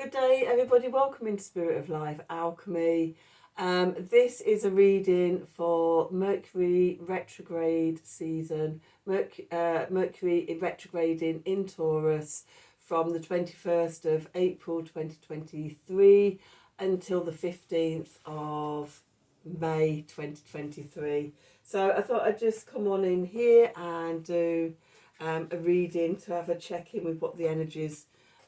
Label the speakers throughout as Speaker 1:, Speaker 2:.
Speaker 1: Good day, everybody. Welcome into Spirit of Life Alchemy. This is a reading for Mercury retrograde season. Mercury retrograding in Taurus from the 21st of April 2023 until the 15th of May 2023. So I thought I'd just come on in here and do a reading to have a check-in with what the energies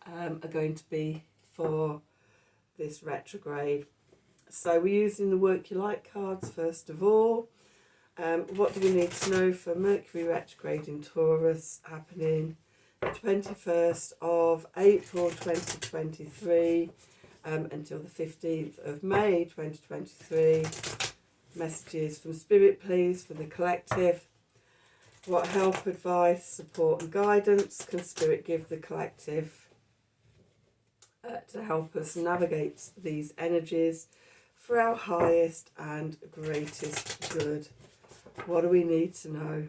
Speaker 1: are going to be for this retrograde. So we're using the Work Your Light cards first of all. What do we need to know for Mercury retrograde in Taurus happening the 21st of April 2023 until the 15th of May 2023. Messages from Spirit, please, for the collective. What help, advice, support and guidance can Spirit give the collective to help us navigate these energies for our highest and greatest good? What do we need to know?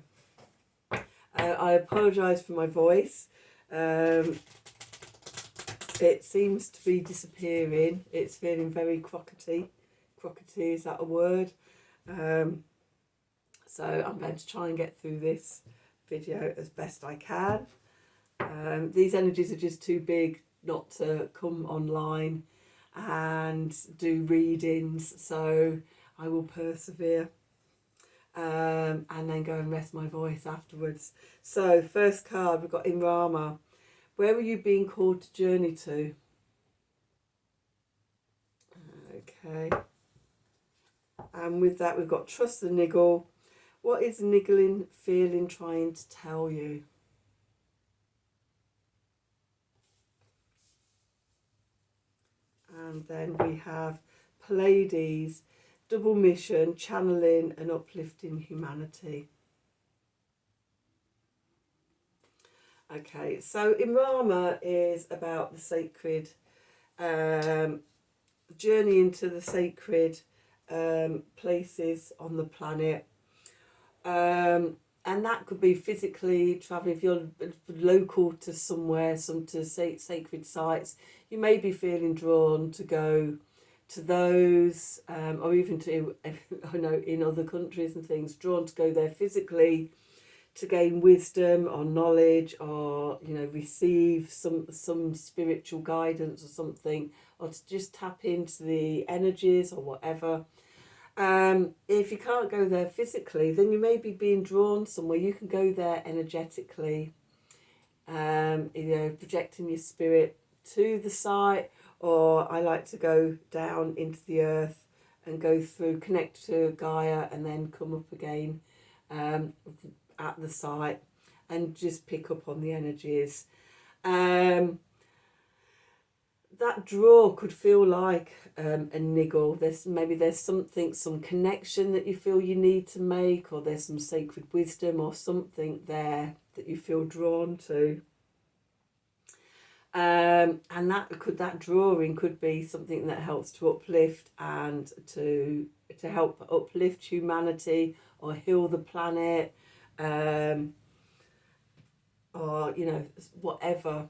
Speaker 1: I apologise for my voice. It seems to be disappearing. It's feeling very crockety. Crockety, is that a word? So I'm going to try and get through this video as best I can. These energies are just too big not to come online and do readings, so I will persevere and then go and rest my voice afterwards. So first card, we've got Imrama. Where are you being called to journey to? Okay, and with that we've got Trust the Niggle. What is the niggling feeling trying to tell you? And then we have Pleiades, double mission, channeling and uplifting humanity. Okay, so Imrama is about the sacred, journey into the sacred places on the planet. And that could be physically travelling. If you're local to somewhere, sacred sites, you may be feeling drawn to go to those, or even to, I know, in other countries and things, drawn to go there physically to gain wisdom or knowledge, or receive some spiritual guidance or something, or to just tap into the energies or whatever. If you can't go there physically, then you may be being drawn somewhere. You can go there energetically, projecting your spirit to the site, or I like to go down into the earth and go through, connect to Gaia, and then come up again at the site and just pick up on the energies. That draw could feel like a niggle. There's something, some connection that you feel you need to make, or there's some sacred wisdom or something there that you feel drawn to. And that drawing could be something that helps to uplift and to help uplift humanity or heal the planet, or whatever.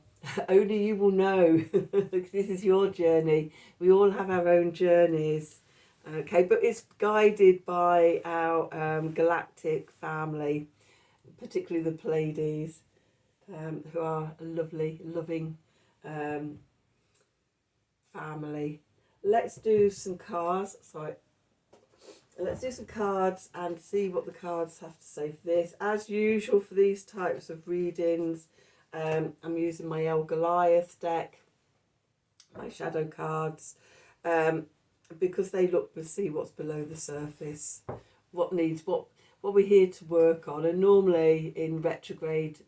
Speaker 1: Only you will know. This is your journey. We all have our own journeys. Okay, but it's guided by our galactic family, particularly the Pleiades, who are a lovely, loving family. Let's do some cards. Let's do some cards and see what the cards have to say for this. As usual for these types of readings, I'm using my El Goliath deck, my shadow cards, because they look to see what's below the surface, what we're here to work on. And normally in retrograde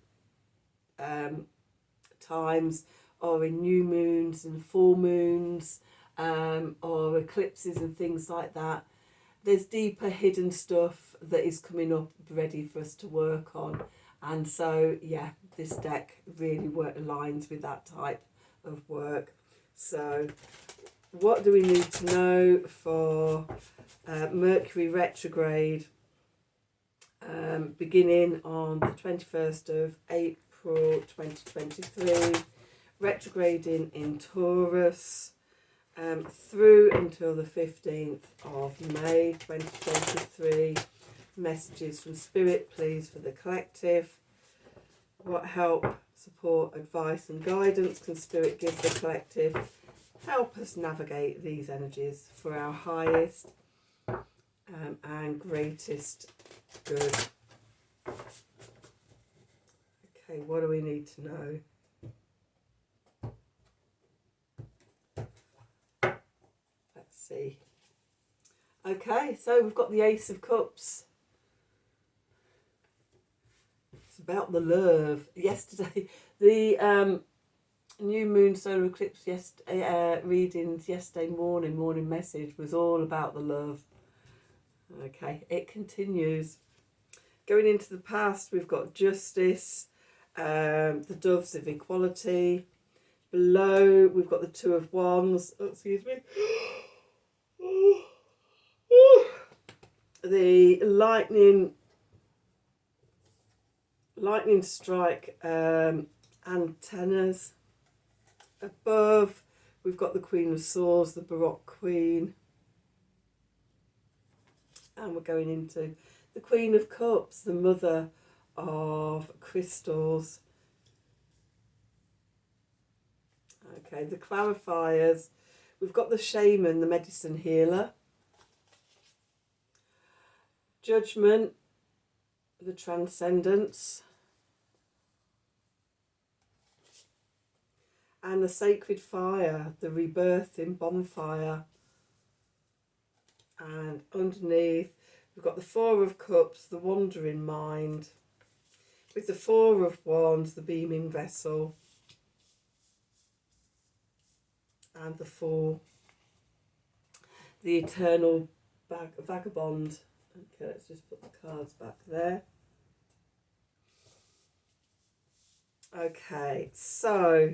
Speaker 1: times, or in new moons and full moons, or eclipses and things like that, there's deeper hidden stuff that is coming up ready for us to work on. And so, yeah, this deck really aligns with that type of work. So what do we need to know for Mercury retrograde beginning on the 21st of April 2023 retrograding in Taurus, through until the 15th of May 2023. Messages from Spirit, please, for the collective. What help, support, advice and guidance can Spirit give the collective? Help us navigate these energies for our highest and greatest good. Okay, what do we need to know? Let's see. Okay, so we've got the Ace of Cups. It's about the love. Yesterday, the new moon solar eclipse readings yesterday morning message was all about the love. Okay, it continues. Going into the past, we've got justice, the doves of equality. Below, we've got the Two of Wands. Oh, excuse me. The lightning strike antennas. Above, we've got the Queen of Swords, the Baroque Queen. And we're going into the Queen of Cups, the Mother of Crystals. Okay, the clarifiers. We've got the Shaman, the Medicine Healer. Judgment, the Transcendence. And the Sacred Fire, the Rebirthing Bonfire. And underneath, we've got the Four of Cups, the Wandering Mind. With the Four of Wands, the Beaming Vessel. And the Four, the Eternal Vagabond. Okay, let's just put the cards back there. Okay, so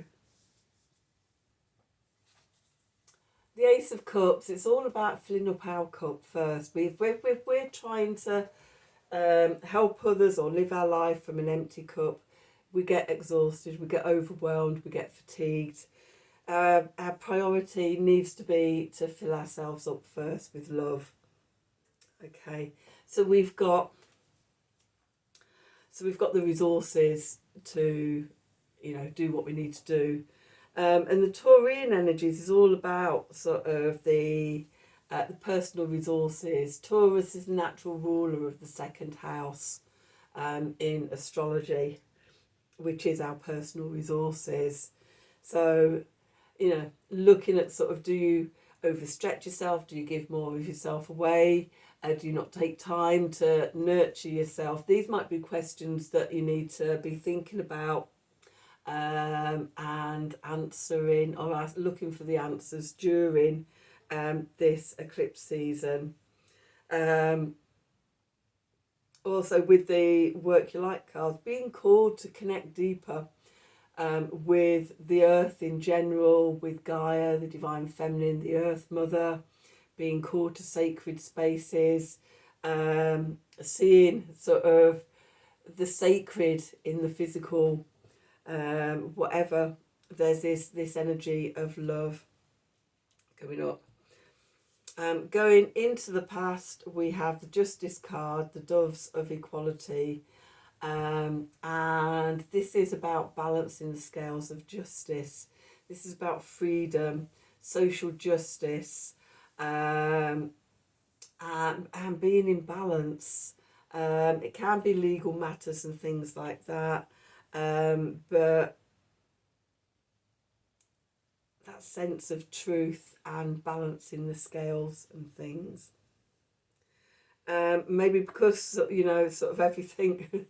Speaker 1: the Ace of Cups, it's all about filling up our cup first. We're trying to help others or live our life from an empty cup. We get exhausted, we get overwhelmed, we get fatigued. Our priority needs to be to fill ourselves up first with love. Okay, so we've got the resources to, do what we need to do. And the Taurian energies is all about sort of the personal resources. Taurus is the natural ruler of the second house in astrology, which is our personal resources. So, looking at sort of, do you overstretch yourself? Do you give more of yourself away? Do you not take time to nurture yourself? These might be questions that you need to be thinking about and answering, or looking for the answers during this eclipse season. Also with the Work Your Light cards, being called to connect deeper with the earth in general, with Gaia, the divine feminine, the earth mother, being called to sacred spaces, seeing sort of the sacred in the physical, whatever. There's this energy of love coming up. Going into the past, we have the Justice card, the Doves of Equality, and this is about balancing the scales of justice. This is about freedom, social justice, and being in balance. It can be legal matters and things like that, but that sense of truth and balancing the scales and things. Maybe because sort of everything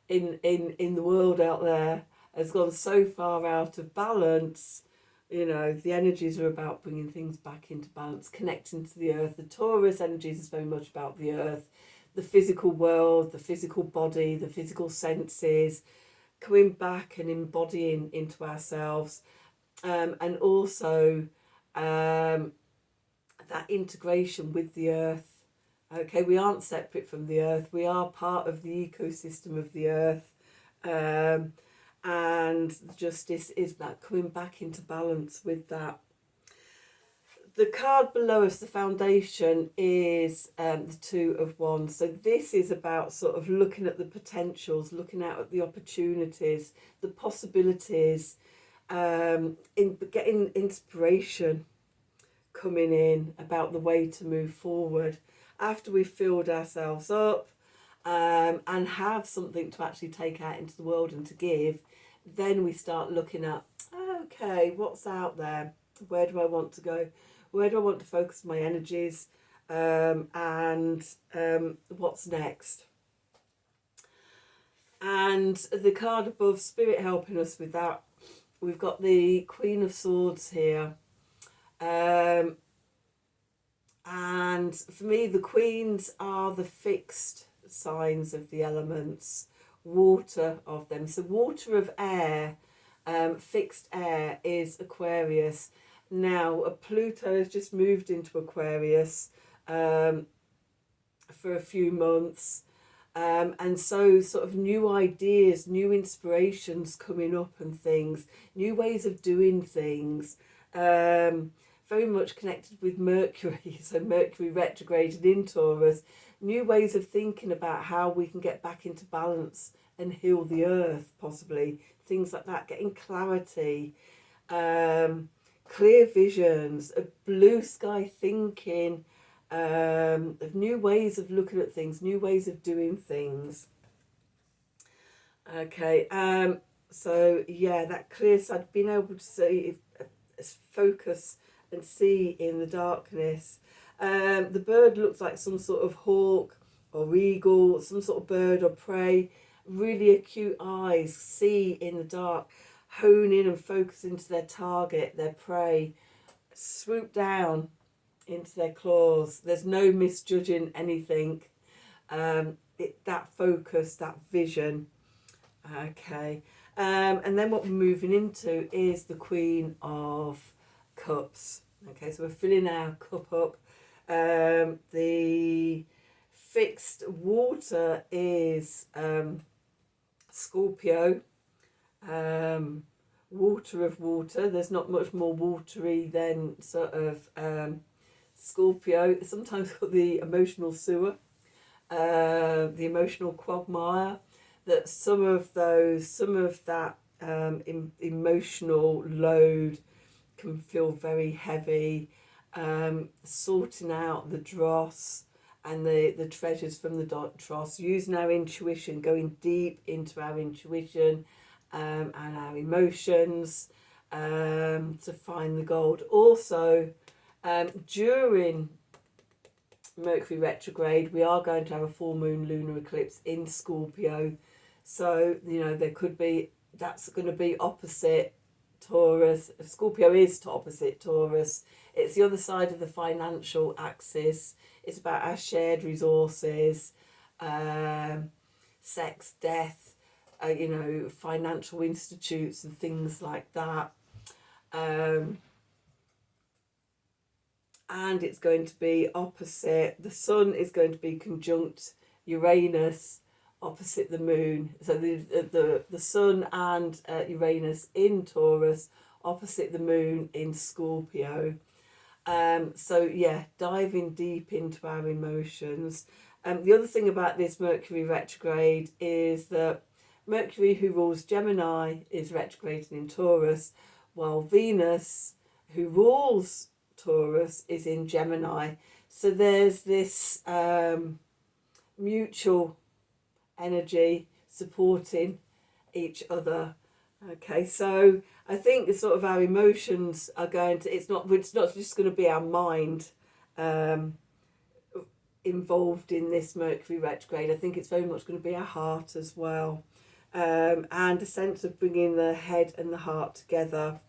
Speaker 1: in the world out there has gone so far out of balance. The energies are about bringing things back into balance, connecting to the earth. The Taurus energies is very much about the earth, the physical world, the physical body, the physical senses, coming back and embodying into ourselves, and also that integration with the earth. Okay, we aren't separate from the earth. We are part of the ecosystem of the earth, and the Justice is that coming back into balance with that. The card below us, the Foundation, is the Two of Wands. So this is about sort of looking at the potentials, looking out at the opportunities, the possibilities, in getting inspiration coming in about the way to move forward after we've filled ourselves up, and have something to actually take out into the world and to give. Then we start looking at, okay, what's out there? Where do I want to go? Where do I want to focus my energies? And what's next? And the card above, Spirit helping us with that, we've got the Queen of Swords here. And for me, the queens are the fixed signs of the elements, water of them. So water of air, fixed air is Aquarius. Now, Pluto has just moved into Aquarius for a few months. And so sort of new ideas, new inspirations coming up and things, new ways of doing things, very much connected with Mercury. So Mercury retrograded in Taurus, new ways of thinking about how we can get back into balance and heal the earth, possibly, things like that, getting clarity, clear visions, a blue sky thinking, of new ways of looking at things, new ways of doing things. Okay, so yeah, that clear side, being able to see, focus and see in the darkness. The bird looks like some sort of hawk or eagle, some sort of bird or prey. Really acute eyes, see in the dark, hone in and focus into their target, their prey, swoop down into their claws. There's no misjudging anything. That focus, that vision. Okay. And then what we're moving into is the Queen of Cups. Okay, so we're filling our cup up. The fixed water is Scorpio. Water of water. There's not much more watery than sort of Scorpio. It's sometimes called the emotional sewer, the emotional quagmire. That some of that emotional load can feel very heavy. Sorting out the dross and the treasures from the dross, using our intuition, going deep into our intuition and our emotions to find the gold. Also, during Mercury retrograde, we are going to have a full moon lunar eclipse in Scorpio. So, you know, there could be, that's going to be opposite Taurus. Scorpio is to opposite Taurus. It's the other side of the financial axis. It's about our shared resources, sex, death, you know, financial institutes and things like that. And it's going to be opposite. The sun is going to be conjunct Uranus opposite the moon. So the sun and Uranus in Taurus opposite the moon in Scorpio. So yeah, diving deep into our emotions. The other thing about this Mercury retrograde is that Mercury, who rules Gemini, is retrograding in Taurus, while Venus, who rules Taurus, is in Gemini. So there's this mutual energy supporting each other. Okay, so I think sort of our emotions are going to, it's not just going to be our mind involved in this Mercury retrograde. I think it's very much going to be our heart as well, and a sense of bringing the head and the heart together,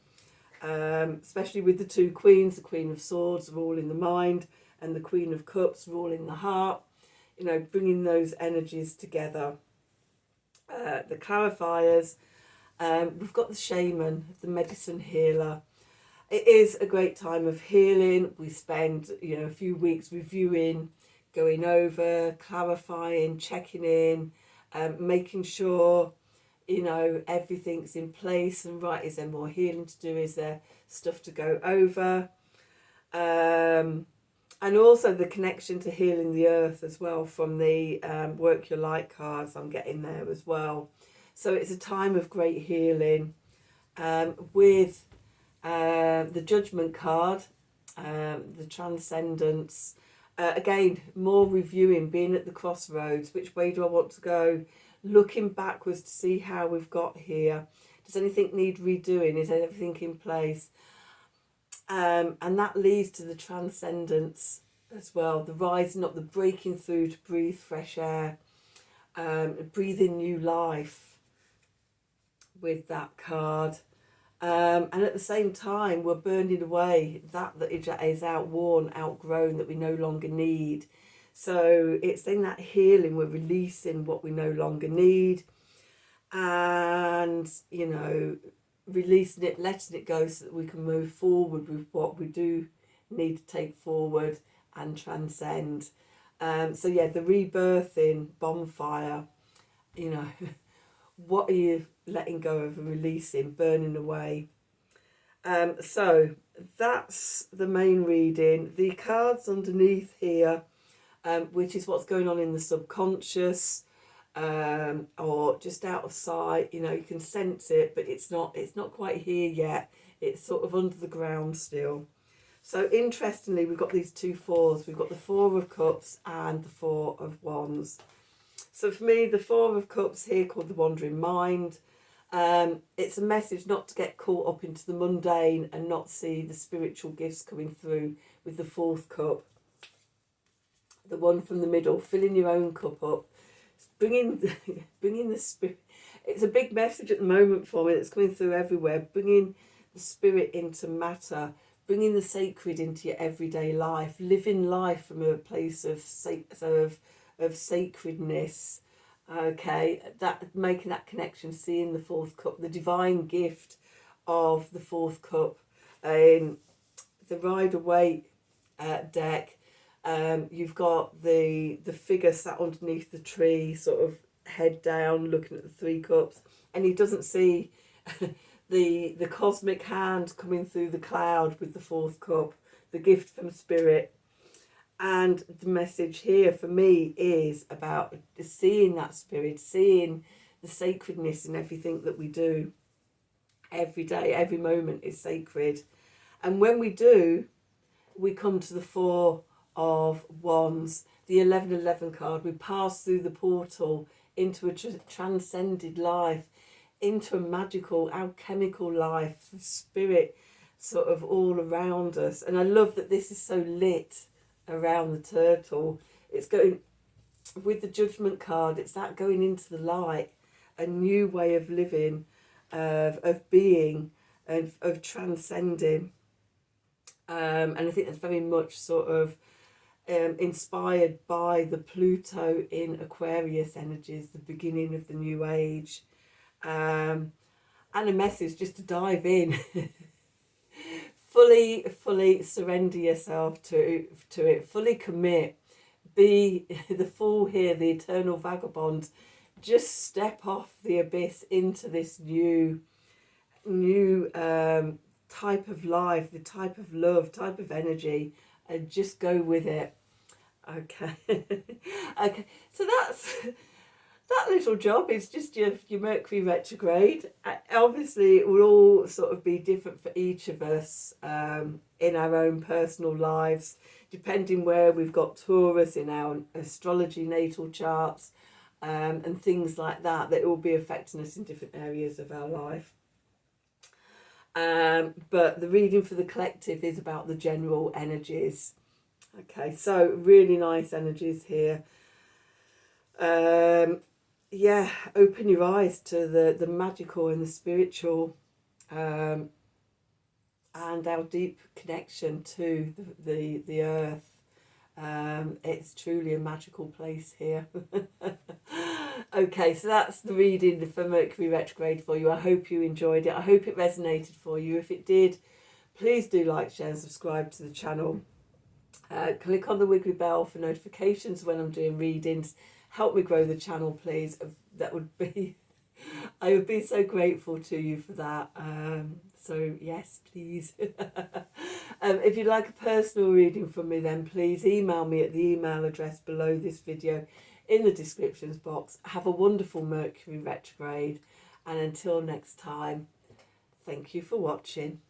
Speaker 1: especially with the two queens, the Queen of Swords ruling the mind and the Queen of Cups ruling the heart, you know, bringing those energies together. The clarifiers, we've got the shaman, the medicine healer. It is a great time of healing. We spend, you know, a few weeks reviewing, going over, clarifying, checking in, making sure, you know, everything's in place and right. Is there more healing to do? Is there stuff to go over? And also the connection to healing the earth as well from the Work Your Light cards I'm getting there as well. So it's a time of great healing with the Judgment card, the Transcendence. Again, more reviewing, being at the crossroads. Which way do I want to go? Looking backwards to see how we've got here. Does anything need redoing? Is everything in place? And that leads to the Transcendence as well. The rising up, the breaking through to breathe fresh air, breathe in new life with that card. And at the same time, we're burning away that is outworn, outgrown, that we no longer need. So it's in that healing, we're releasing what we no longer need, and, you know, releasing it, letting it go so that we can move forward with what we do need to take forward and transcend. So yeah, the rebirthing bonfire, you know, what are you letting go of and releasing, burning away? So that's the main reading. The cards underneath here, which is what's going on in the subconscious, or just out of sight. You know, you can sense it, but it's not quite here yet. It's sort of under the ground still. So interestingly, we've got these two fours. We've got the Four of Cups and the Four of Wands. So for me, the Four of Cups here, called the Wandering Mind, it's a message not to get caught up into the mundane and not see the spiritual gifts coming through with the Fourth Cup. The one from the middle, filling your own cup up, bringing the spirit. It's a big message at the moment for me that's coming through everywhere, bringing the spirit into matter, bringing the sacred into your everyday life, living life from a place of sacredness. Okay, that making that connection, seeing the Fourth Cup, the divine gift of the Fourth Cup. In the Rider-Waite deck, you've got the figure sat underneath the tree, sort of head down, looking at the three cups, and he doesn't see the cosmic hand coming through the cloud with the Fourth Cup, the gift from Spirit. And the message here for me is about seeing that spirit, seeing the sacredness in everything that we do. Every day, every moment is sacred. And when we do, we come to the Four of Wands, the 1111 card. We pass through the portal into a transcended life, into a magical, alchemical life, spirit sort of all around us. And I love that this is so lit around the turtle. It's going with the Judgment card, it's that going into the light, a new way of living, of being, of transcending. And I think that's very much sort of inspired by the Pluto in Aquarius energies, the beginning of the new age. And a message just to dive in. Fully surrender yourself to it. Fully commit. Be the Fool here, the eternal vagabond. Just step off the abyss into this new type of life, the type of love, type of energy, and just go with it. Okay. Okay. So that little job is just your Mercury retrograde. Obviously, it will all sort of be different for each of us in our own personal lives, depending where we've got Taurus in our astrology natal charts, and things like that, that it will be affecting us in different areas of our life. But the reading for the collective is about the general energies. Okay, so really nice energies here. Yeah, open your eyes to the magical and the spiritual, and our deep connection to the earth. It's truly a magical place here. Okay, so that's the reading for Mercury retrograde for you. I hope you enjoyed it. I hope it resonated for you. If it did, please do like, share and subscribe to the channel. Click on the wiggly bell for notifications when I'm doing readings. Help me grow the channel, please. That would be I would be so grateful to you for that. So yes, please. If you'd like a personal reading from me, then please email me at the email address below this video in the descriptions box. Have a wonderful Mercury retrograde, and until next time, thank you for watching.